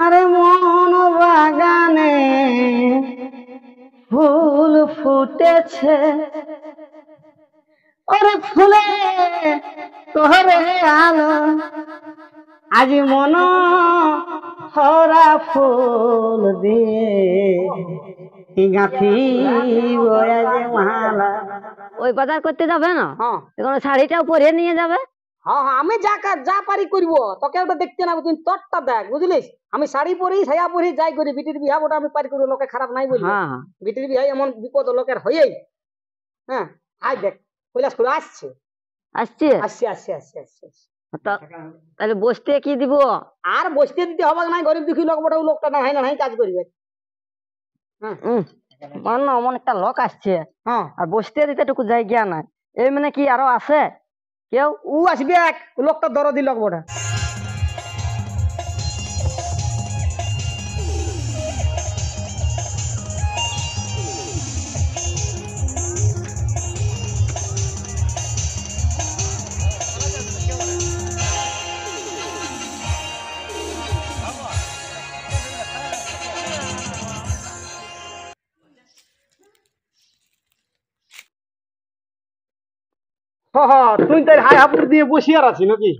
আরে মন বাগানে ফুল ফুটেছে, ওরে ফুলে তোরে আলো, আজ মন হরা ফুল দিয়ে গাঁথিব আজ মালা। ওই বাজার করতে যাবে না? হ্যাঁ এখন শাড়িটাও পরে নিয়ে যাবে। হ্যাঁ হ্যাঁ, আমি যা পারি করবো, তোকে ওটা দেখতে না, তুই তোরটা দেখ, বুঝলিস? আমি শাড়ি পরি ছায়া পরি যাই করি, বিটির বিহা ওটা আমি পারি করি, লোকে খারাপ নাই বলবো। হ্যাঁ বিটির বিহাই এমন বিপদ লোকের হয়েই। হ্যাঁ আয় দেখ কৈলাস করে আসছে আসছে। আসছে আসছে আসছে আসছে। তাহলে বসতে কি দিব? আর বসতে দিতে হবে না, গরিব দুঃখী লোক বড় লোকটা না হয় না কাজ করবে। অমন একটা লোক আসছে, হ্যাঁ আর বসতে দিতে টুকু জায়গা নাই। এই মানে কি আরো আছে কেউ? ও আসবে এক লোকটা দরদি লোক বড়। তুই তাই হাই হাপুর দিয়ে বসিয়ে আছি নাকি?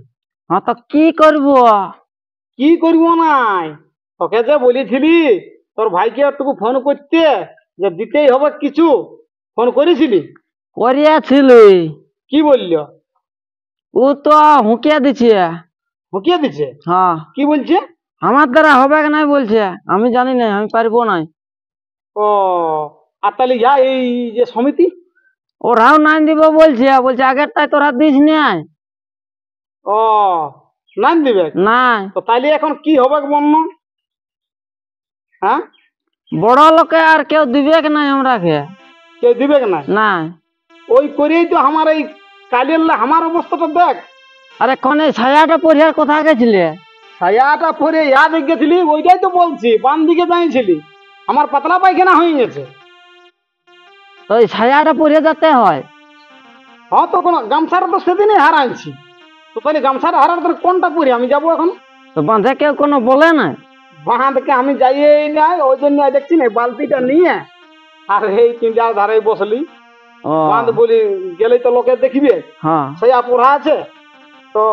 হ্যাঁ তো কি করবো? কি করব নাই, তোকে যে বলেছিলি তোর ভাইকে একটু ফোন করতে, যে দিতেই হবে কিছু, ফোন করেছিলি? করিয়াছিলি। কি বললো? ও তো হুঁকিয়া দিছে। হুকিয়ে দিছে? হ্যাঁ কি বলছে? আমার দ্বারা হবে কি নাই বলছে, আমি জানি না, আমি পারবো না। ও আর তাহলে যা এই যে সমিতি, ওরাও নাই দিব বলছে, বলছে আগেরটাই তোরা দিস নাই। ও নাম দিবে নাই। তো তাইলে এখন কি হবে বন্য? হ্যাঁ বড় লোকে আর কেউ দিবে কি নাই আমরাকে? কেউ দিবে না? নাই। ওই করেই তো আমার এই কালের আমার অবস্থাটা দেখ। আরে কোন ছায়াটা পরিহার কথা গেছিলে? ছায়াটা পরে ইয়া দেখে গেছিলি, ওইটাই তো বলছি, বাম দিকে দাঁড়িয়েছিলি, আমার পাতলা পায়খানা হয়ে গেছে। তো ওই ছায়াটা পরে যেতে হয়। হ্যাঁ তো কোনো গামছাটা তো সেদিনই হারাইছি, তো তাহলে গামছাটা হারার তোর কোনটা পরে আমি যাবো এখন? তো বাঁধে কেউ কোনো বলে না? বাঁ থেকে আমি যাইয়েই নাই, ওই জন্য দেখছি না বালতিটা নিয়ে আর এই তিনটার ধারে বসলি। ও বাঁধ বলি গেলেই তো লোকে দেখবে, হ্যাঁ। ছায়া পড়া আছে তো,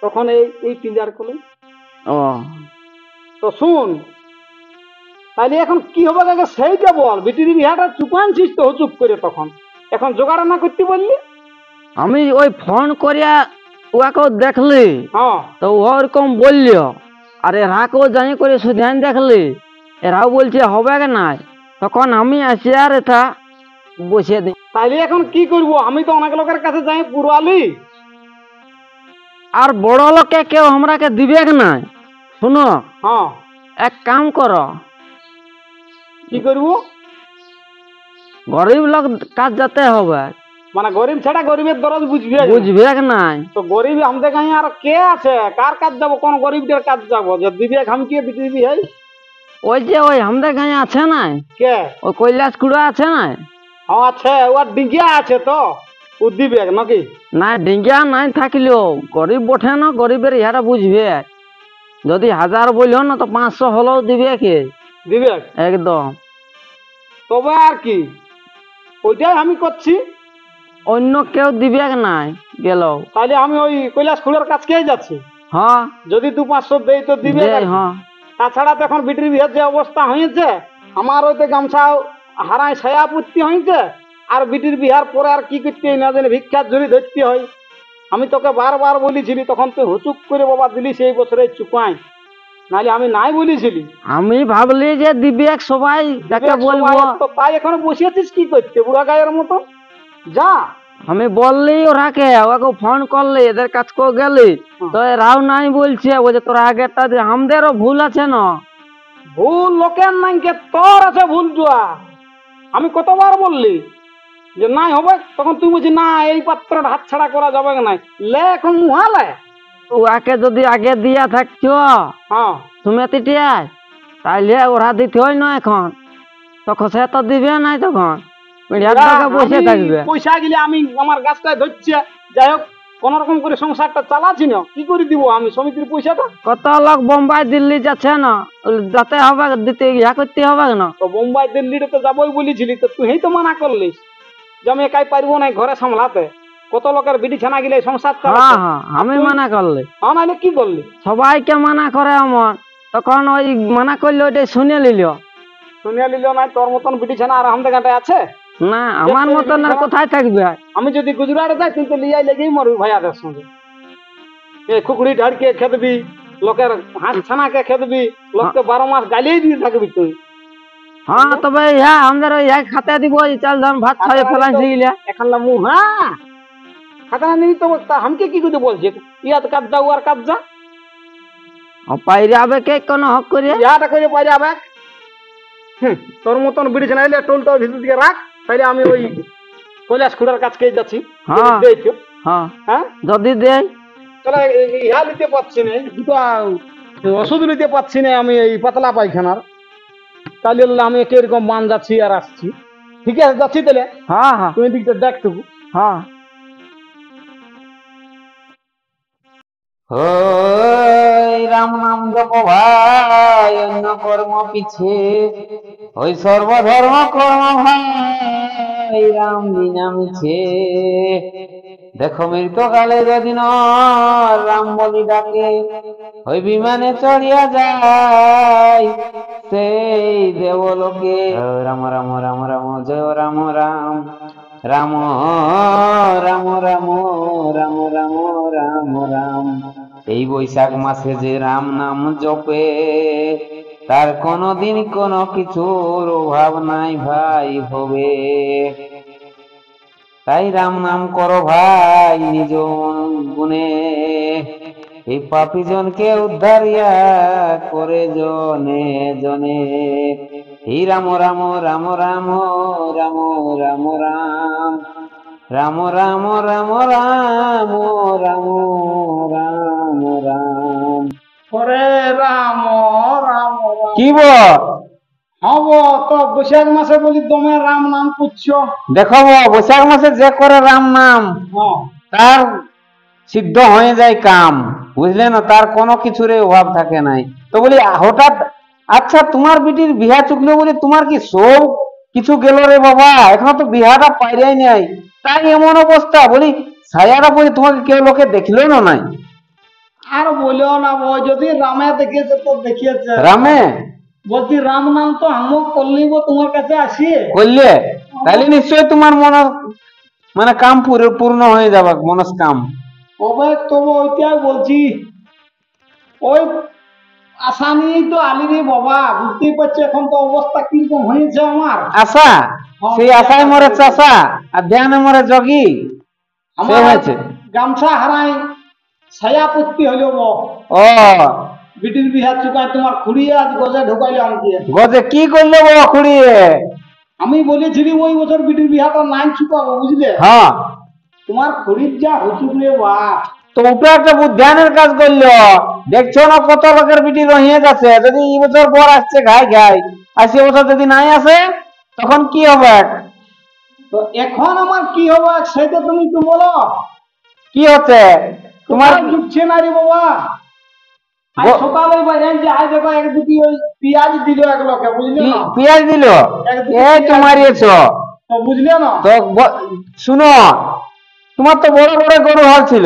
তখন এই এই তিনটার কোলে। ও তো শুন, তাহলে এখন কি হবে আগে সেইটা বল। বিটির বিহাটা চুপানছিস তো চুপ করে, তখন এখন জোগাড় না করতে বললি? আমি ওই ফোন করিয়া ওয়াকেও দেখলি, হ্যাঁ তো ওরকম বললো। আর এরাকেও যাই করে সুধান দেখলি, এরাও বলছে হবে কি নাই। তখন আমি আসি আর এটা বসিয়ে দিই। তাইলে এখন কি করব? আমি তো অনেক লোকের কাছে যাই পুরালি। আর বড় লোকে কেউ আমরাকে দিবে কি নাই। শুনো, হ্যাঁ এক কাম করো, কি করব? গরিব লোক কাজ যেতে হবে। মানে গরিব ছাড়া গরিবের দরদ বুঝবে না। বুঝবে কি নাই? তো গরিব আমাদের কাছে আর কে আছে? কার কাজ যাবো? কোন গরিবদের কাজ যাবো যে দিবে খামকে বিটিবি? এই ওই যে ওই আমাদের গাঁয়ে আছে না, কে? ওই কৈলাস কুড়া আছে না? হ্যাঁ আছে, ওর ডিঙ্গিয়া আছে তো, ও দিবে নাকি? না ডিঙ্গিয়া নাই থাকলেও গরিব বঠে না, গরিবের ইহারা বুঝবে। যদি 1000 বললো না তো 500 হলেও দিবে কি? দিবে একদম। তবে আর কি, ওইটাই আমি করছি। অন্য কেউ দিবে কি নাই গেল। তাহলে আমি ওই কৈলাস খুলের কাছকেই যাচ্ছি। হ্যাঁ যদি 200-500 দেই তো দিবে। দে, হ্যাঁ। তাছাড়া তো এখন বিটির বিয়ের যে অবস্থা হয়েছে, আমার ওইতে গামছা হারায় ছায়া পুঁততে হয়েছে, আর বিটির বিহার পরে আর কি করতে হয় না জানি, ভিক্ষার ঝুড়ি ধরতে হয়। আমি তোকে বারবার বলেছিলি, তখন তুই হুচুক করে বাবা দিলি সেই বছরে চুপাই, নাহলে আমি নাই বলেছিলি। আমি ভাবলি যে দিবে সবাই, যাকে বলবো। তো তাই এখন বসিয়েছিস কি করতে বুড়া গায়ের মতো? যা। আমি বললি ওরাকে, ওকে ফোন করলি, এদের কাজ করে গেলি, তো এরাও নাই বলছে। বলছে তোর আগেরটা দিয়ে আমাদেরও ভুল আছে না। ভুল লোকের নাই কে, তোর আছে ভুল জুয়া। আমি কতবার বললি যে নাই হবে, তখন তুই বলছিস না এই পাত্রটা হাত ছাড়া করা যাবে না। লে এখন মুহালে ওকে যদি আগে দিয়া থাকছো হ্যাঁ তুমি তিটিয়ায়, তাইলে ওরা দিতে হয় না এখন। তখন সে তো দিবে নাই, তখন বসে থাকবে। পয়সা গেলে আমি আমার গাছটায় ধরছে, যাই হোক কোন রকম করে সংসারটা চালাচ্ছি না, কি করে দিব আমি সমিতির পয়সাটা? কত লোক বোম্বাই দিল্লি যাচ্ছে না, যাতে হবে, দিতে ইয়া করতে হবে না। তো বোম্বাই দিল্লিতে তো যাবোই বলেছিলি, তো তুই তো মানা করলিস যে আমি একাই পারবো না ঘরে সামলাতে, কত লোকের বিটি ছানা গিলে সংসার হ্যাঁ চালাতে। হ্যাঁ, আমি মানা করলে হ্যাঁ, নাহলে কি করলি? সবাইকে মানা করে আমার, তখন ওই মানা করলে ওইটাই শুনে নিল। শুনিয়া নিল না? তোর মতন বিটি ছানা আর আমাদের ঘাটে আছে? না আমার মতন আর কোথায় থাকবে। আমি যদি গুজরাটে যাই তুই তো লিয়াই লেগেই মরবি ভাইয়াদের সঙ্গে। এ খুকুড়ি ঢাড়কে খেদবি, লোকের হাঁস ছানাকে খেদবি, লোককে 12 মাস গালিয়ে দিয়ে থাকবি তুই। হ্যাঁ তবে ইহা আমাদের ওই খাতে দিব, এই চাল ধান ভাত খাইয়ে ফেলাইছি গিলা। এখন লামু হ্যাঁ খাতা নিবি তো তা আমাকে কি করতে বলছে? ইয়াত কাজ যাও আর কাজ যা, পাইরে আবে কে কোনো হক করে। ইয়াটা করে পাই যাবে। তোর মতন বিড়ি ছানা এলে টোলটা ভিতর দিকে রাখ, তাইলে আমি ওই কৈলাস খুড়ার কাছকে যাচ্ছি। হ্যাঁ দেই তো। হ্যাঁ, হ্যাঁ যদি দেয় তাহলে ইহা নিতে পারছি না, দুটো ওষুধ নিতে পারছি না আমি এই পাতলা পায়খানার, তাহলে আমি কিরকম মান যাচ্ছি আর আসছি। ঠিক আছে যাচ্ছি তাহলে, হ্যাঁ হ্যাঁ তুমি দিকটা দেখটুকু। হ্যাঁ। ওই রাম নাম জপ ভাই, অন্য কর্ম পিছে ওই সর্বধর্ম কর্ম ভাই, রাম বিনা মিছে। দেখো মৃতকালে যদি রাম বলি ডাকে, ওই বিমানে চড়িয়া যায় সেই দেবলোকে। রাম রাম রাম রাম জয় রাম রাম, রাম রাম রাম রাম রাম রাম রাম। এই বৈশাখ মাসে যে রাম নাম জপে, তার কোনদিন কোনো কিছুর অভাব নাই ভাই হবে। তাই রাম নাম করো ভাই নিজ গুণে, এই পাপী জনকে উদ্ধারিয়া করে জনে জনে। এই রাম রাম রাম রাম রাম রাম রাম, রাম রাম রাম রাম রাম রাম রাম। ওরে রাম রাম কি বল হব তো বৈশাখ মাসে বলি দমে রাম নাম করছো। দেখো বৈশাখ মাসে যে করে রাম নাম, হ্যাঁ তার সিদ্ধ হয়ে যায় কাম, বুঝলে না? তার কোনো কিছুর অভাব থাকে নাই। তো বলি হঠাৎ, আচ্ছা তোমার বিটির বিহা চুকলো বলে তোমার কি সব কিছু গেল রে বাবা? এখনো তো বিহাটা পাইরাই নাই, তাই এমন অবস্থা। বলি ছায়াটা পরে তোমাকে কেউ লোকে দেখলো না নাই? আর বলিও না বউ, যদি রামে দেখিয়েছে তো দেখিয়েছে। রামে বলছি রাম নাম তো আমক করলিব তোমার কাছে আসি। করলে তাহলে নিশ্চয়ই তোমার মানে কাম পূর্ণ হয়ে যাবে, মনস্কাম। তবে তবু ওইটাই বলছি, ওই আশা নিয়েই তো আলি রে বাবা, বুঝতেই পারছো এখন তো অবস্থা কিরকম হয়েছে আমার। আশা, সেই আশায় মরে চাষা আর ধ্যানে মরে যোগী। আমার হয়েছে গামছা হারাই ছায়া পত্তি হইল ও বিটির বিহা চুকায় তোমার খুঁড়িয়ে আজ গজে ঢুকাইলে আমাকে। গজে কি করলে বাবা খুঁড়িয়ে? আমি বলেছিলি ওই বছর বিটির বিহাটা নাই চুকাবো, বুঝলে? হ্যাঁ, তোমার খরিদ যা হচুক রে বা। তো ওটা একটা ধ্যানের কাজ করলো। দেখছো না কত লোকের বিটি রহিয়ে যাচ্ছে, যদি এই বছর পর আসছে ঘাই ঘাই, আর সে বছর যদি নাই আসে তখন কি হবে? তো এখন আমার কি হবে সেটা তুমি তো বলো। কি হচ্ছে তোমার? তোমার ঢুকছে না রে বাবা। আজ সকালে বাইরে যে আজ দেখো এক দুটি ওই পেঁয়াজ দিল এক লোকে, বুঝলে না? পেঁয়াজ দিল? এই তো মারিয়েছ তো বুঝলে না? তো শুনো, তোমার তো বড় বড় গরু হাল ছিল।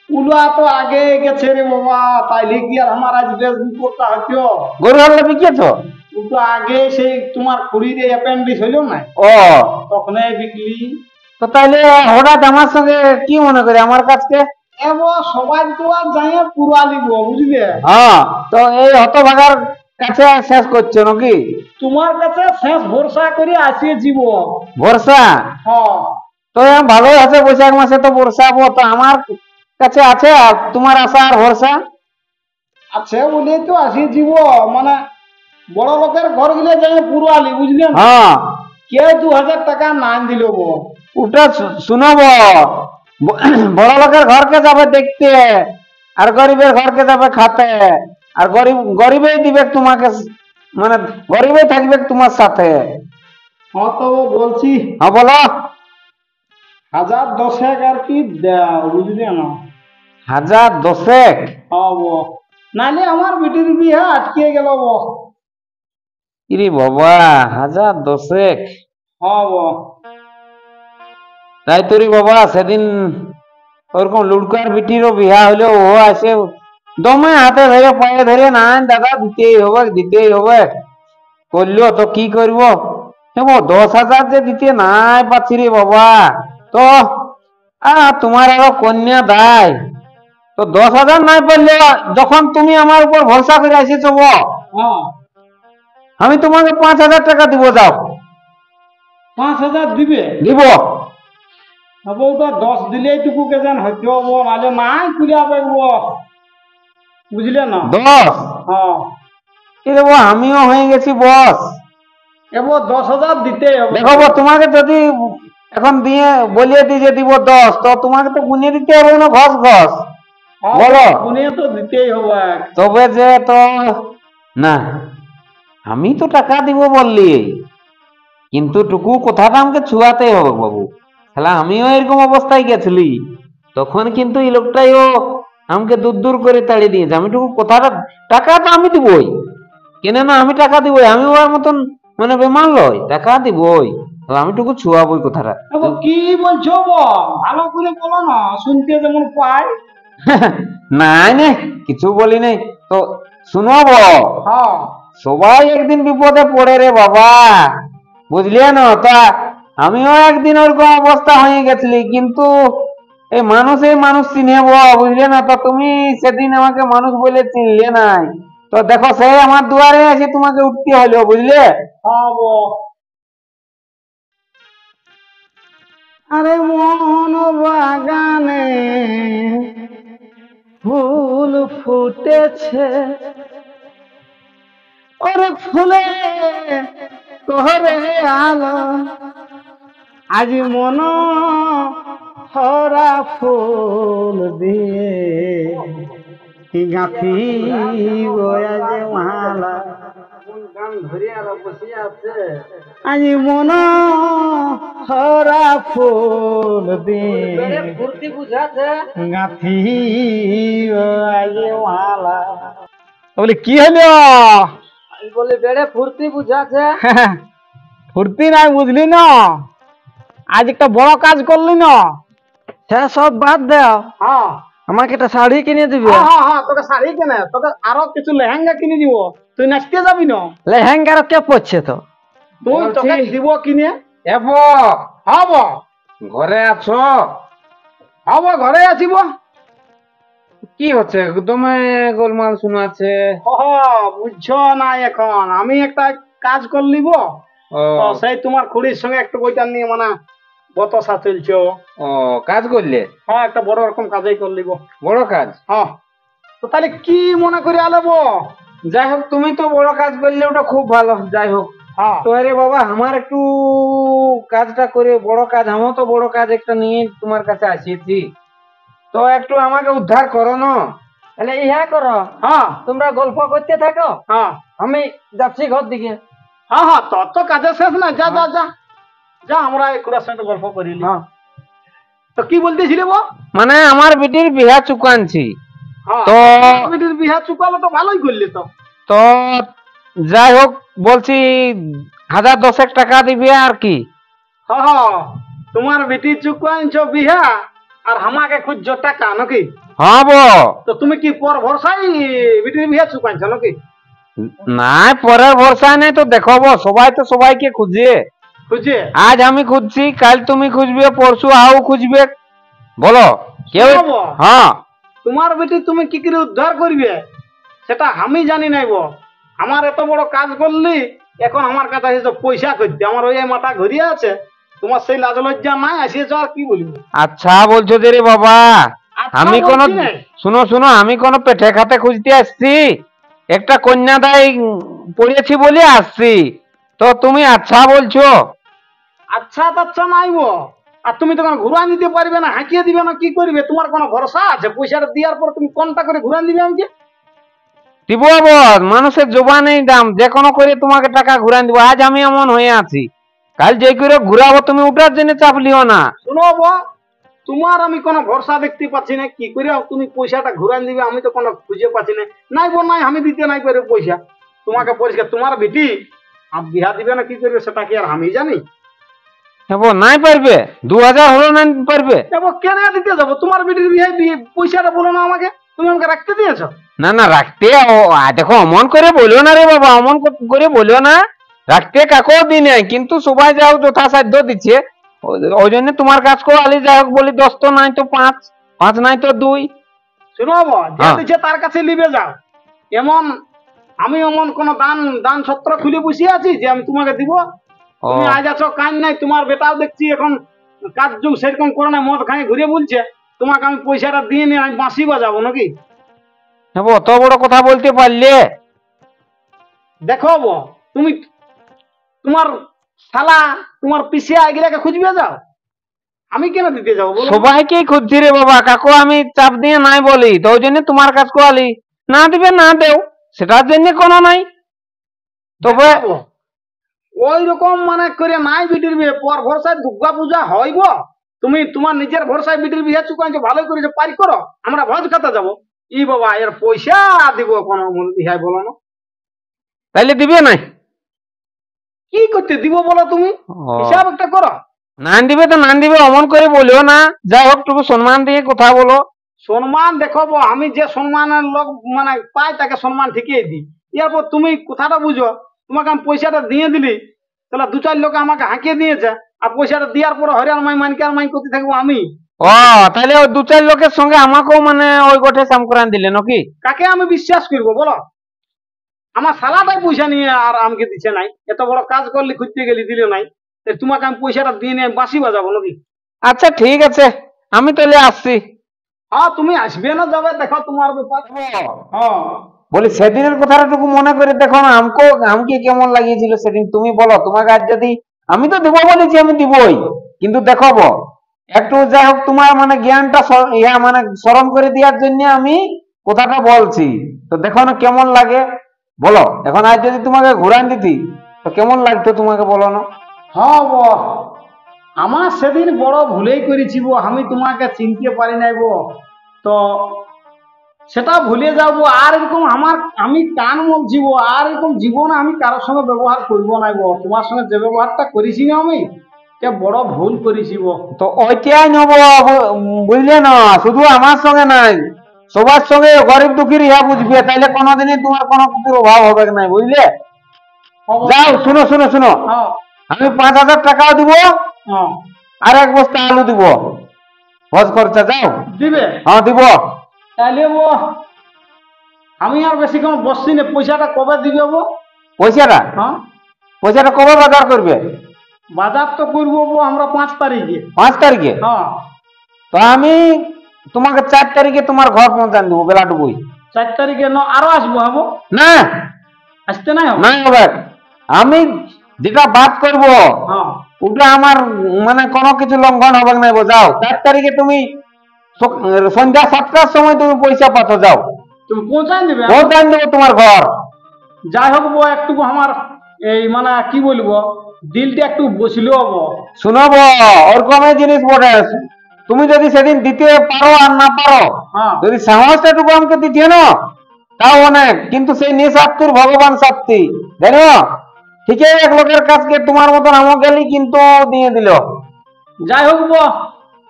উলা তো আগে গেছে রে বাবা, তাইলে কি আর আমার আজ বেশ বিপদটা হতো? গরু হালটা বিকিয়েছ? উল্টো আগে সেই তোমার খুঁড়ির অ্যাপেন্ডিক্স হইল না, ও তখনই বিকলি। তো তাইলে হঠাৎ আমার সঙ্গে কি মনে করে আমার কাছকে? এবার সবাই তো আর যাইয়া পুরা লিব, বুঝলে? হ্যাঁ, তো এই হতভাগার কাছে শেষ করছো নাকি? তোমার কাছে শেষ ভরসা করে আসিয়ে জীব। ভরসা? হ্যাঁ তো ভালোই আছে, বৈশাখ মাসে তো বর্ষাবো, তো আমার কাছে আছে আর তোমার আশা আর ভরসা আছে বলে তো আসিয়ে জীব, মানে বড় লোকের ঘর গেলে যাই পুরালি, বুঝলে? হ্যাঁ, কে 2000 টাকা নাম দিল গো। ওটা শুনবো। বড় লোকের ঘরকে যাবে দেখতে, আর গরিবের ঘরকে যাবে খাতে, আর গরিবেই দিবে তোমাকে, মানে গরিবেই থাকবে তোমার সাথে। হ্যাঁ তো বলছি, হ্যাঁ বলো। 1010 আর কি দাও বুঝলি না? 1010? হব নালে আমার বেটির বিয়া আটকে গেল বো। ইরে বাবা, 1010? হব তাই তোরি বাবা সেদিন ওরকম লুড়কার বিটিরও বিয়া হইলো, ও আসে দমে হাতে ধরে পায়ে ধরে, না দাদা দিতেই হবে করলো তো কি করবো। হ্যাঁ 10,000 যে দিতে নাই পাচ্ছি রে বাবা। তো তোমার আরো কন্যা দায়, তো 10,000 নাই পারলে, যখন তুমি আমার উপর ভরসা করে আসিছো গো, হ্যাঁ আমি তোমাকে 5,000 টাকা দিব, যাও 5,000 দিবে? দিব। হবো তো 10 দিলে এইটুকু কেজন হইতে হবো, নালে নাই কুলিয়া পাইব বুঝলে না? 10? হ্যাঁ এরে বাবা, আমিও হয়ে গেছি বস। এবার 10,000 দিতে হবে। দেখো গো, তোমাকে যদি এখন দিয়ে বলিয়ে দিই যে দিব 10, তো তোমাকে তো গুনিয়ে দিতে হবে না, ঘস ঘস হ্যাঁ, বলো। গুনে তো দিতেই হবে। তবে যে তো না, আমি তো টাকা দিব বললি, কিন্তু টুকু কথাটা আমাকে ছুয়াতে হবে বাবু। তাহলে আমিও এরকম অবস্থায় গেছিলি, তখন কিন্তু এই লোকটাইও আমাকে দূর দূর করে তাড়িয়ে দিয়েছে। আমি টুকু কথাটা, টাকাটা আমি দিবই, কেন না আমি টাকা দিবই, আমি ওর মতন মানে বেমান লয়, টাকা দিবই। তো আমি টুকু ছুয়াবই কথাটা। এবার কি বলছো বো, ভালো করে বলো না, শুনতে যেমন পাই। নাই নে, কিছু বলি নাই তো। শুনো গো, হ্যাঁ সবাই একদিন বিপদে পড়ে রে বাবা, বুঝলে না? তা আমিও একদিন ওরকম অবস্থা হয়ে গেছিলি, কিন্তু এই মানুষ চিনব, বুঝলে না? তো তুমি সেদিন আমাকে মানুষ বলে চিনলে নাই, তো দেখো সেই আমার দুয়ারে এসে তোমাকে উঠতে হলো, বুঝলে? হ্যাঁ বো। আরে মন বাগানে ফুল ফুটেছে, ওরে ফুলে তোরে আলো, আজ মন হরা ফুল দিয়ে গাঁথি আজ মালা, আজ মন হরা ফুল দিয়ে গাঁথি আজ মালা। বলি কি হলো? বলে বেড়ে ফুর্তি বুঝাছে। ফুর্তি নাই বুঝলি না, আজ একটা বড় কাজ করলি না। সে সব বাদ দাও, হ্যাঁ আমাকে একটা শাড়ি কিনে দিবে। হ্যাঁ হ্যাঁ হ্যাঁ, তোকে শাড়ি কেনে, তোকে আরো কিছু লেহেঙ্গা কিনে দিব, তুই নাচতে যাবি না? লেহেঙ্গার কে পড়ছে তো? তুই তোকে দিব কিনে। এব হব ঘরে আছো? হব ঘরে আসিব। কি হচ্ছে একদমে গোলমাল শোনাচ্ছে? বুঝছো না এখন, আমি একটা কাজ করলিব, ও তো সেই তোমার খুড়ির সঙ্গে একটু বইটা নিয়ে মানে বতসা চলছে। ও কাজ করলে? হ্যাঁ একটা বড় রকম কাজই করলিব। বড় কাজ? হ্যাঁ তো তাহলে কি মনে করে আলেব? যাই হোক, তুমি তো বড় কাজ করলে, ওটা খুব ভালো। যাই হোক, হ্যাঁ তো আরে বাবা, আমার একটু কাজটা করে, বড় কাজ, আমার তো বড় কাজ একটা নিয়ে তোমার কাছে আসিয়েছি, তো একটু আমাকে উদ্ধার করো না। তাহলে ইহা করো, হ্যাঁ তোমরা গল্প করতে থাকো, হ্যাঁ আমি যাচ্ছি ঘর দিকে। হ্যাঁ হ্যাঁ, তোর তো কাজের শেষ না, যা যা যা যা, আমরা এই খুড়ার সঙ্গে গল্প করিলি। হ্যাঁ তো কি বলতেছিলে বো? মানে আমার বেটির বিয়া চুকানছি, হ্যাঁ তো বেটির বিহা চুকালো তো ভালোই করলি তো। তো যাই হোক, বলছি 1010 টাকা দিবে আর কি। হ্যাঁ হ্যাঁ, তোমার বেটি চুকাইছো বিহা আর আমাকে খুঁজছো টাকা নাকি? হ্যাঁ বো। তো তুমি কি পর ভরসাই বেটির বিহা চুকাইছো নাকি? নাই, পরের ভরসা নেই তো। দেখো বো, সবাই তো সবাইকে খুঁজে, খুঁজে আজ আমি খুঁজছি, কাল তুমি খুঁজবে, পরশু আও খুঁজবে, বলো কেউ। শোনো বো, হ্যাঁ তোমার বেটি তুমি কি করে উদ্ধার করবে সেটা আমি জানি নাই বো। আমার এত বড় কাজ করলি, এখন আমার কাছে এসে পয়সা করতে আমার ওই মাথা ঘুরিয়ে আছে। তোমার সেই লাজ লজ্জা নাই, আসিয়েছ আর কি বলবো। আচ্ছা বলছো যে রে বাবা, আচ্ছা আমি কোনো, বলছি নাই। শুনো শুনো, আমি কোনো পেটে খাতে খুঁজতে আসছি? একটা কন্যাদায় পড়িয়েছি বলে আসছি, তো তুমি আচ্ছা বলছো? আচ্ছা টাচ্ছা নাই বো। আর তুমি তখন ঘুরান দিতে পারবে না, হাঁকিয়ে দিবে না, কি করবে? তোমার কোনো ভরসা আছে? পয়সাটা দেওয়ার পর তুমি কোনটা করে ঘুরান দিবে আমাকে? দিব বল, মানুষের জোবানেই দাম, যে কোনো করে তোমাকে টাকা ঘুরান দিব। আজ আমি এমন হয়ে আছি, কাল যে করে ঘুরাবো তুমি ওটার জন্য চাপ লিও না। শুনো বাবা, তোমার আমি কোনো ভরসা দেখতে পাচ্ছি না, কি করে তুমি পয়সাটা ঘুরান দিবে আমি তো কোনো খুঁজে পাচ্ছি না। নাই বোন নাই, আমি দিতে নাই পারে পয়সা তোমাকে, পরিষ্কার তোমার বেটি বিহা দিবে না কি করবে সেটা কি আর আমি জানি? হবো নাই পারবে, 2000 হলো না পারবে? এবার কেন দিতে যাবো? তোমার বেটির বিয়ে পয়সাটা বলো না আমাকে, তুমি আমাকে রাখতে দিয়েছো। না না রাখতে দেখো অমন করে বলিও না রে বাবা, অমন করে বলিও না। রাখতে কাকেও দিই নাই, কিন্তু সবাই যাও যথাসাধ্য দিচ্ছে, ওই জন্য তোমার কাজ করো আলি। যাই হোক বলি 10 তো নাই তো 5, 5 নাই তো 2। শুনো বাবা, যে দিচ্ছে তার কাছে নিবে যাও। এমন আমি এমন কোন দান দান ছত্র খুলে বসে আছি যে আমি তোমাকে দিব? তুমি আজ আছো কাজ নাই, তোমার বেটাও দেখছি এখন কাজ যুগ সেরকম করে না, মদ খাই ঘুরে বলছে, তোমাকে আমি পয়সাটা দিয়ে নিয়ে আমি বাঁশি বাজাবো নাকি? হবো অত বড় কথা বলতে পারলে? দেখো বো, তুমি তোমার শালা তোমার পিছিয়ে এগুলাকে খুঁজবে যাও, আমি কেন দিতে যাবো বলো? সবাইকে খুঁজছি রে বাবা, কাকু আমি চাপ দিয়ে নাই বলি, তো ওই জন্য তোমার কাজ করালি। না দিবে না দেও, সেটার জন্য কোনো নাই। তবে ওই রকম মানে করে নাই বিটির বিয়ে, পর ভরসায় দুর্গা পূজা হইব, তুমি তোমার নিজের ভরসায় বিটির বিয়ে চুকাইছো, ভালো করেছো, পারি করো, আমরা ভোজ খেতে যাবো। ই বাবা এর পয়সা দিব কোনো ইহাই বলো না? তাইলে দিবে নাই? কি করতে দিব বলো তুমি, হিসাব একটা করো। না দিবে তো না দিবে, অমন করে বলিও না। যাই হোক তুমি সম্মান দিয়ে কথা বলো। সম্মান দেখো বো, আমি যে সম্মানের লোক মানে পাই তাকে সম্মান ঠিকই দিই। এরপর তুমি কথাটা বুঝো, তোমাকে আমি পয়সাটা দিয়ে দিলি, তাহলে 2-4 লোক আমাকে হাঁকিয়ে দিয়েছে, আর পয়সাটা দেওয়ার পরে হরিয়ার মাই মানকে আর মাই করতে থাকবো আমি। ও তাহলে ওই 2-4 লোকের সঙ্গে আমাকেও মানে ওই গোঠে কাম করান দিলে নাকি? কাকে আমি বিশ্বাস করবো বলো? আমার শালাটাই পয়সা নিয়ে আর আমাকে দিচ্ছে নাই, এত বড় কাজ করলি খুঁজতে গেলি দিলে নাই, তোমাকে আমি পয়সাটা দিয়ে নিয়ে বাঁশি বাজাবো নাকি? আচ্ছা ঠিক আছে, আমি তাহলে আসছি। হ্যাঁ তুমি আসবে না যাবে দেখো তোমার ব্যাপার। হ্যাঁ বলি সেদিনের কথাটুকু মনে করে দেখো না, আমাকে কেমন লাগিয়েছিল সেদিন, তুমি বলো। তোমাকে আজ যদি আমি তো দেবো বলেছি, আমি দিবই, কিন্তু দেখাবো একটু যাই হোক তোমার মানে জ্ঞানটা মানে স্মরণ করে দেওয়ার জন্য আমি কথাটা বলছি। তো দেখো না কেমন লাগে বলো। এখন আজ যদি তোমাকে ঘুরান দিতি তো কেমন লাগতো তোমাকে বলো না? হ্যাঁ বো, আমার সেদিন বড় ভুলেই করেছি বো, আমি তোমাকে চিনতে পারি নাই বো, তো সেটা ভুলে যাবো। আর এরকম আমি কান বলছি বো, আর এরকম জীবনে আমি কারোর সঙ্গে ব্যবহার করবো না বো। তোমার সঙ্গে যে ব্যবহারটা করেছি না আমি, বড় ভুল করেছি বো। তো ওইটাই নেবো, বুঝলে না? শুধু আমার সঙ্গে নাই, সবার সঙ্গে গরিব দুঃখীর ইহা বুঝবে, তাইলে কোনোদিনই তোমার কোনো কিছুর অভাব হবে না, বুঝলে? যাও শুনো শুনো শুনো, হ্যাঁ আমি 5000 টাকাও দিব, হ্যাঁ আর 1 বস্তা আলু দিব, ভোজ খরচা। যাও দিবে? হ্যাঁ দিব। তাইলে বো আমি আর বেশি কোনো বসছি না, পয়সাটা কবে দিবে বো? পয়সাটা হ্যাঁ পয়সাটা কবে বাজার করবে? বাজার তো করবো বো আমরা 5 তারিখে। 5 তারিখে? হ্যাঁ তো আমি তোমাকে 4 তারিখে তোমার ঘর পৌঁছান দেবো বেলাটুকুই। 4 তারিখে আরো আসবো হবো? না আসতে নাই হবে? নাই হবে, আমি যেটা বাদ করব হ্যাঁ ওটা আমার মানে কোনো কিছু লঙ্ঘন হবে না। যাও 4 তারিখে তুমি সন্ধ্যা 7টার সময় তুমি পয়সা পাঠো। যাও তুমি পৌঁছাই দেবে? পৌঁছান দেবো তোমার ঘর। যাই হোক বো, একটু আমার এই মানে কি বলবো, দিলটা একটু বসলো বো। শুনবো ওরকমই জিনিস বটে, তুমি যদি সেদিন দিতে পারো আর না পারো, হ্যাঁ যদি সাহসটাটুকু আমাকে দিতে না তাও অনেক, কিন্তু সেই নিঃস্বার্থীর ভগবান সাক্ষী জানো। ঠিকই এক লোকের কাছকে তোমার মতন আমও গেলি কিন্তু দিয়ে দিল। যাই হোক বো,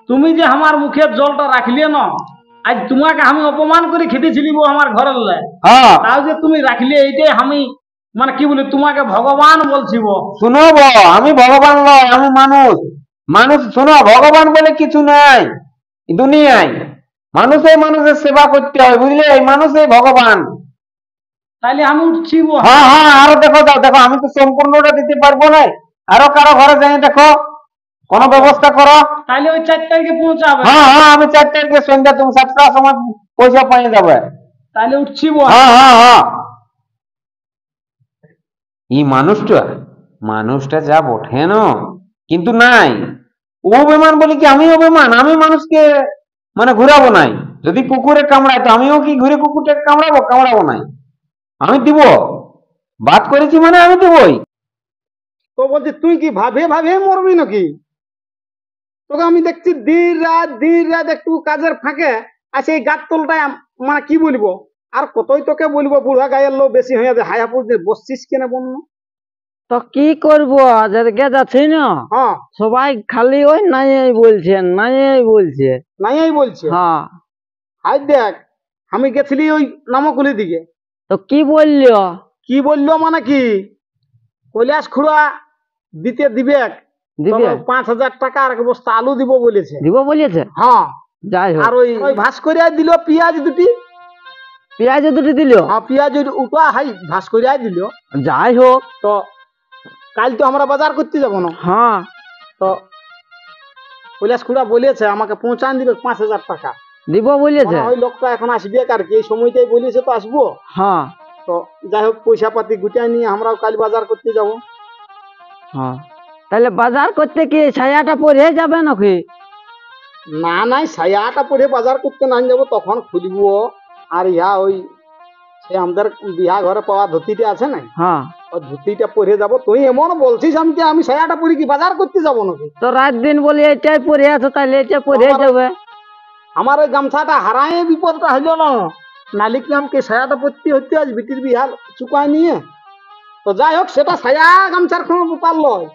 তুমি যে আমার মুখের জলটা রাখলে না, আজ তোমাকে আমি অপমান করে খেতেছিলি বো আমার ঘরের লাই, হ্যাঁ তাও যে তুমি রাখলে, এইটাই আমি মানে কি বলি তোমাকে ভগবান বলছি বো। শুনবো আমি ভগবান নয়, আমি মানুষ। মানুষ শোনো, ভগবান বলে কিছু নাই দুনিয়ায়, মানুষই মানুষের সেবা করতে হয়, বুঝলে? এই মানুষই ভগবান। তাইলে আমি উঠছি বো। হ্যাঁ হ্যাঁ আরো দেখো, যাও দেখো, আমি তো সম্পূর্ণটা দিতে পারবো না, আরো কারো ঘরে যাই দেখো, কোনো ব্যবস্থা করো। তাইলে ওই 4 তারিখে পৌঁছাবে? হ্যাঁ হ্যাঁ আমি 4 তারিখে সন্ধ্যা তুমি 7টার সময় পয়সা পাই যাবে। তাইলে উঠছি বো। হ্যাঁ হ্যাঁ হ্যাঁ এই মানুষটা যা বটে না, কিন্তু নাই ও বেমান বলি কি আমিও বেমান, আমি মানুষকে মানে ঘুরাবো নাই। যদি কুকুরে কামড়ায় তো আমিও কি ঘুরে কুকুরটাকে কামড়াবো নাই, আমি দিব। বাদ করেছি মানে আমি দিবই। তো বলছি তুই কি ভাবে ভাবে মরবি নাকি? তোকে আমি দেখছি দিন রাত একটু কাজের ফাঁকে আছে এই গাছ তলটায় মানে কি বলবো, আর কতই তোকে বলবো, বুড়া গায়ের লোক বেশি হয়ে যাবে, হায়াপুর বসছিস কেন বন্য? তো কি করব, যেদিকে যাচ্ছি না হ্যাঁ, সবাই খালি ওই নাই বলছে, নাই বলছে। নাই এই বলছে। হ্যাঁ, আজ দেখ, আমি গেছিলি ওই নামকুলির দিকে। তো কি বললো? কি বললো মানে কি, কৈলাস খুড়া দিবে দিবে? 5,000 টাকা আর এক বস্তা আলু দিব বলেছে। দিব বলেছে? হ্যাঁ, যাই হোক। আর ওই ভাস করিয়া দিল পেঁয়াজ দুটি। পেঁয়াজ দুটি দিল? হ্যাঁ, পেঁয়াজ উঠা হাই ভাস করিয়া দিল। যাই হোক। তো কাল তো আমরা বাজার করতে যাবো না। হ্যাঁ, তো কৈলাস খুড়া বলেছে আমাকে পৌঁছান দিবে 5,000 টাকা। দিব বলেছে? ওই লোকটা এখন আসবে আর কি, এই সময়টাই বলেছে তো আসবো। হ্যাঁ। তো যাই হোক, পয়সা পাতি গুটাই নিয়ে আমরাও কাল বাজার করতে যাব। হ্যাঁ, তাহলে বাজার করতে কি ছায়াটা পরে যাবে নাকি? না নাই, সায়াটা পরে বাজার করতে না যাবো, তখন খুলবো। আর ওই সে আমাদের বিহা ঘরে পাওয়া ধুতিটা আছে না, হ্যাঁ। ওই ধুতিটা পরে যাবো। তুই এমন বলছিস আমি সায়াটা পরে কি বাজার করতে যাবো নাকি? তো রাত দিন বলি এটাই পরে আছো, তাহলে এটা পরে যাবে। আমার ওই গামছাটা হারায় বিপদটা হইল না, নালি কি আমাকে সায়াটা পরতে হইতে আজ বিটির বিহার চুকায় নিয়ে। তো যাই হোক, সেটা সায়া গামছার কোনো ব্যাপার নয়,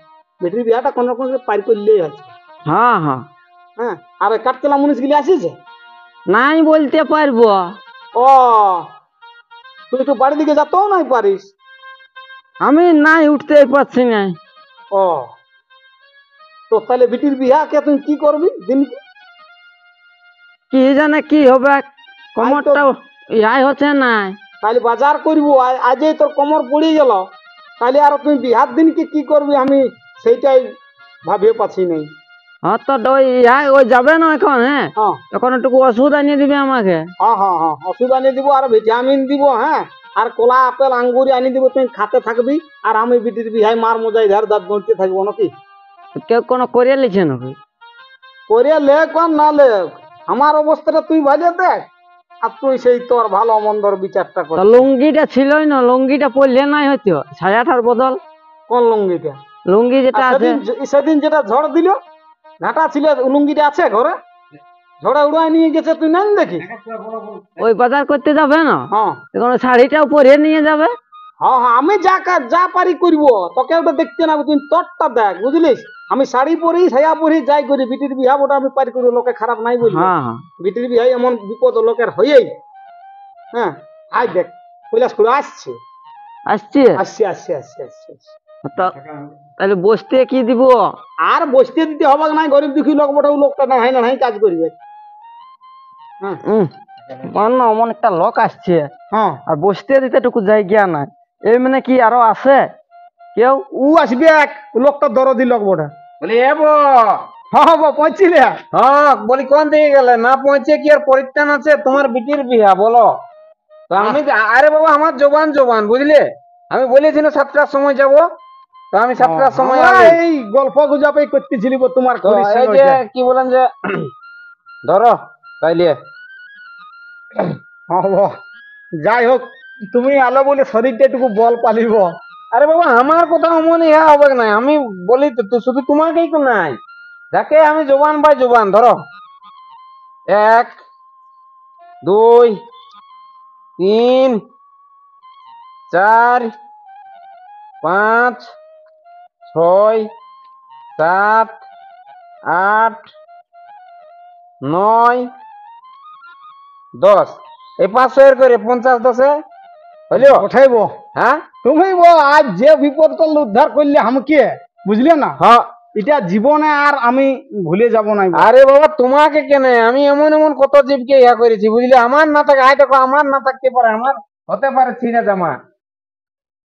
বিটির বিহাটা কোন রকম পার করলেই আছে। হ্যাঁ হ্যাঁ। হ্যাঁ, আর কাঠচলা মুনিশ গুলি আসিছে? নাই বলতে পারবো। ও, তুই তো বাড়ির দিকে যেতেও নাই পারিস। আমি নাই উঠতে পারছি না। ও, তো তাহলে বিটির বিহাকে তুই কি করবি দিন? কি জানে কি হবে, কমরটা ইহাই হচ্ছে না। তাহলে বাজার করবো, আজই তোর কোমর পড়ে গেল, তাহলে আর তুই বিহার দিনকে কি করবি আমি সেইটাই ভাবিয়ে পাচ্ছি নাই। হ্যাঁ, তো ওই যাবে না এখন। হ্যাঁ, হ্যাঁ এখন একটু ওষুধ আনিয়ে দিবে আমাকে। হ্যাঁ হ্যাঁ হ্যাঁ, ওষুধ আনিয়ে দিব আর ভিটামিন দিব। হ্যাঁ, আর কলা আপেল আঙ্গুরি আনিয়ে দিব, তুই খাতে থাকবি, আর আমি বিটির বিহাই মার মজাই ধার দাঁত গড়তে থাকবো নাকি? কেউ কোনো করে লিছে নাকি? করে লেখ আর না লেখ, আমার অবস্থাটা তুই ভালো দেখ, আর তুই সেই তোর ভালো মন্দর বিচারটা কর। তো লুঙ্গিটা ছিলই না, লুঙ্গিটা পরলে নাই হইতো ছায়াটার বদল। কোন লুঙ্গিটা? লুঙ্গি যেটা আর আছে সেদিন যেটা ঝড় দিল, ঘাটা ছিল, লুঙ্গিটা আছে ঘরে, ঝড়ে উড়াই নিয়ে গেছে, তুই নাই দেখি? ওই বাজার করতে যাবে না, হ্যাঁ তখন শাড়িটাও পরে নিয়ে যাবে। হ্যাঁ হ্যাঁ, আমি যা পারি করবো, তোকে ওটা দেখতে না, তুই তোরটা দেখ, বুঝলিস? আমি শাড়ি পরি, ছায়া পরি, যাই করি, বিটির বিহা ওটা আমি পারি করি, লোকে খারাপ নাই বলবো। হ্যাঁ হ্যাঁ। বিটির বিহাই এমন বিপদ লোকের হয়েই। হ্যাঁ, আজ দেখ কৈলাস করে আসছে, আসছে। আসছে আসছে আসছে আসছে আসছে। তো তাহলে বসতে কি দিব? আর বসতে দিতে হবে না, গরিব দুঃখী লোক বটে, ও লোকটা না হয় কাজ করবে। হ্যাঁ অমন একটা লোক আসছে, হ্যাঁ, আর বসতে দিতে টুকু জায়গা নাই। এই মানে কি আরো আছে কেউ? ও আসবে এক লোকটা দরদি লোক বটে। বলি এবো। হ্যাঁ হ্যাঁ, পৌঁছিলে? হ্যাঁ, বলি কোন দিকে গেলে? না পৌঁছে কি আর পরিত্রাণ আছে? তোমার বিটির বিয়া বলো। তো আমি আরে বাবা, আমার জবান বুঝলে, আমি বলেছিলাম 7টার সময় যাব, তো আমি 7টার সময় আমরা এই গল্প গুজবে করতেছিলি তোমার তো ঘড়ির এই সঙ্গে যে ওইটা। কি বলেন যে ধরো তাইলে। হ্যাঁ বাবা, যাই হোক, তুমি আলো বলে শরীরটা একটু বল পালিব। আরে বাবা, আমার কথা মনে ইহা হবে না, আমি বলি তো শুধু তোমাকেই তো নাই, যাকে আমি জবান বাই জবান। ধরো 1 2 3 4 5 6 7 8 9 10, এই 500 এর করে 50 10-এ হইলো। উঠাইব হ্যাঁ তুমি আজ যে বিপদ করলে উদ্ধার করলে আমাকে, বুঝলে না? হ্যাঁ। এটা জীবনে আর আমি ভুলে যাব না। আরে বাবা, তোমাকে কেন, আমি এমন কত জীবকে ইয়া করেছি বুঝলে, আমার না থাকে, আয় দেখো, আমার না থাকতে পারে, আমার হতে পারে ছিঁড়া জামা,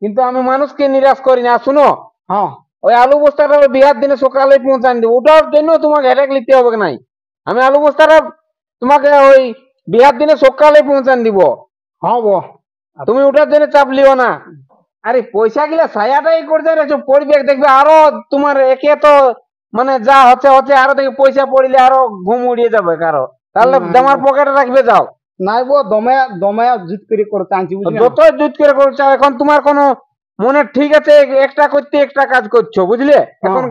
কিন্তু আমি মানুষকে নিরাশ করি না। শুনো, হ্যাঁ ওই আলু বস্তাটা বিহার দিনে সকালে পৌঁছান দিব, ওটার জন্য তোমাকে হেডেক নিতে হবে নাই। আমি আলু বস্তাটা তোমাকে ওই বিহার দিনে সকালে পৌঁছান দিব, হ্যাঁ বো, তুমি ওটার জন্য চাপ লিও না। আরে পয়সা গিলা ছায়াটাই করতে রেখেছো, পড়বে দেখবে আরো তোমার একে তো মানে যা হচ্ছে আরো দেখে পয়সা পড়লে আরো ঘুম উড়িয়ে যাবে কারো, তাহলে জামার পকেটে রাখবে যাও। নাই বো, দমে দমে জিত করে করতে আনছি, বুঝলি? যতই দুধ করে করছো, এখন তোমার কোনো মনে ঠিক আছে, একটা করতে একটা কাজ করছো, বুঝলে? এখন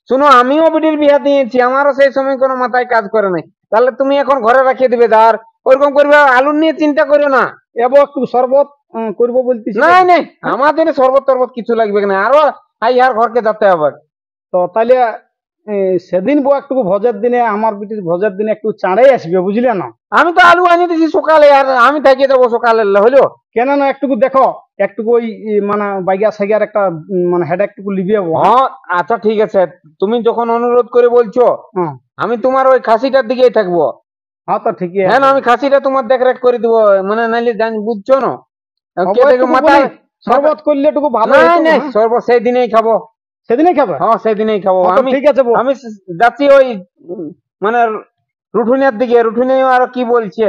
শুনো, আমিও বিটির বিয়া দিয়েছি, আমারও সেই সময় কোনো মাথায় কাজ করে নাই। তাহলে তুমি এখন ঘরে রাখিয়ে দিবে, আর ওরকম করবে, আলুর নিয়ে চিন্তা করো না। এবো একটু শরবত করবো বলতেছি। নাই নাই, আমাদের শরবত টরবত কিছু লাগবে না, আরো আর ঘরকে যেতে হবে। তো তাহলে সেদিন বউ একটু ভোজের দিনে, আমার বিটির ভোজের দিনে একটু চাঁড়াই আসবে, বুঝলে না? আমি তো আলু আনিয়ে দিয়েছি সকালে, আর আমি থাকিয়ে দেবো সকালে, হলো? কেন না একটু দেখো, একটু ওই মানে বাইগা সাইগার একটা মানে হেড একটু লিবিয়ে হ্যাঁ আচ্ছা ঠিক আছে, তুমি যখন অনুরোধ করে বলছো, হ্যাঁ আমি তোমার ওই খাসিটার দিকেই থাকবো। হ্যাঁ, তো ঠিকই হ্যাঁ আছে। না, আমি খাসিটা তোমার দেখরেখ করে দিব, মানে নাইলে বুঝছো না? হবো, কে দেখে একটুকু মাথায় বলি, শরবত করলে একটু ভালো নাই হতো, নাই, হ্যাঁ? শরবত সেই দিনেই খাবো। সেদিনই খাবে? হ্যাঁ সেই দিনেই খাবো। হ্যাঁ, তো আমি ঠিক আছে বউ। আমি যাচ্ছি ওই মানে রুঠুনিয়ার দিকে, রুঠুনি আর কি বলছে।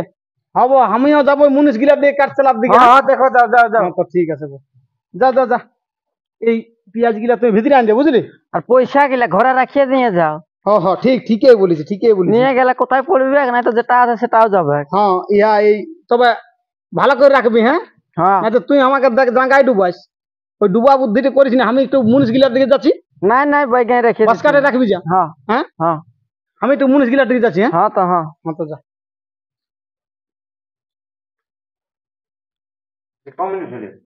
হবো, আমিও যাবো মুনিশ গিলার দিকে, কাঠচেলার দিকে। হ্যাঁ হ্যাঁ, দেখো, যাও যাও যাও। হ্যাঁ, তো ঠিক আছে বউ। যা যা যা, এই পেঁয়াজ গিলা তুমি ভিতরে আনবে, বুঝলি? আর পয়সা গেলে ঘরে রাখিয়ে দিয়ে যাও, হ্যাঁ হ্যাঁ, ঠিকই বলেছি, ঠিকই বলেছি। নিয়ে গেলে কোথায় পড়বে না, তো যেটা আছে সেটাও যাবে। হ্যাঁ ইয়া এই, তবে ভালো করে রাখবি, হ্যাঁ? হ্যাঁ, না তো তুই আমাকে জাঙ্গায় ডুবাইস, ওই ডুবা বুদ্ধিটা করিস না। আমি একটু মুনিশ গিলার দিকে যাচ্ছি, নাই নাই, বাইকে রেখে বাস কাটে রাখবি যা। হ্যাঁ হ্যাঁ, হ্যাঁ আমি একটু মুনিশ গিলার দিকে যাচ্ছি। হ্যাঁ হ্যাঁ, তো হ্যাঁ। হ্যাঁ, তো যা।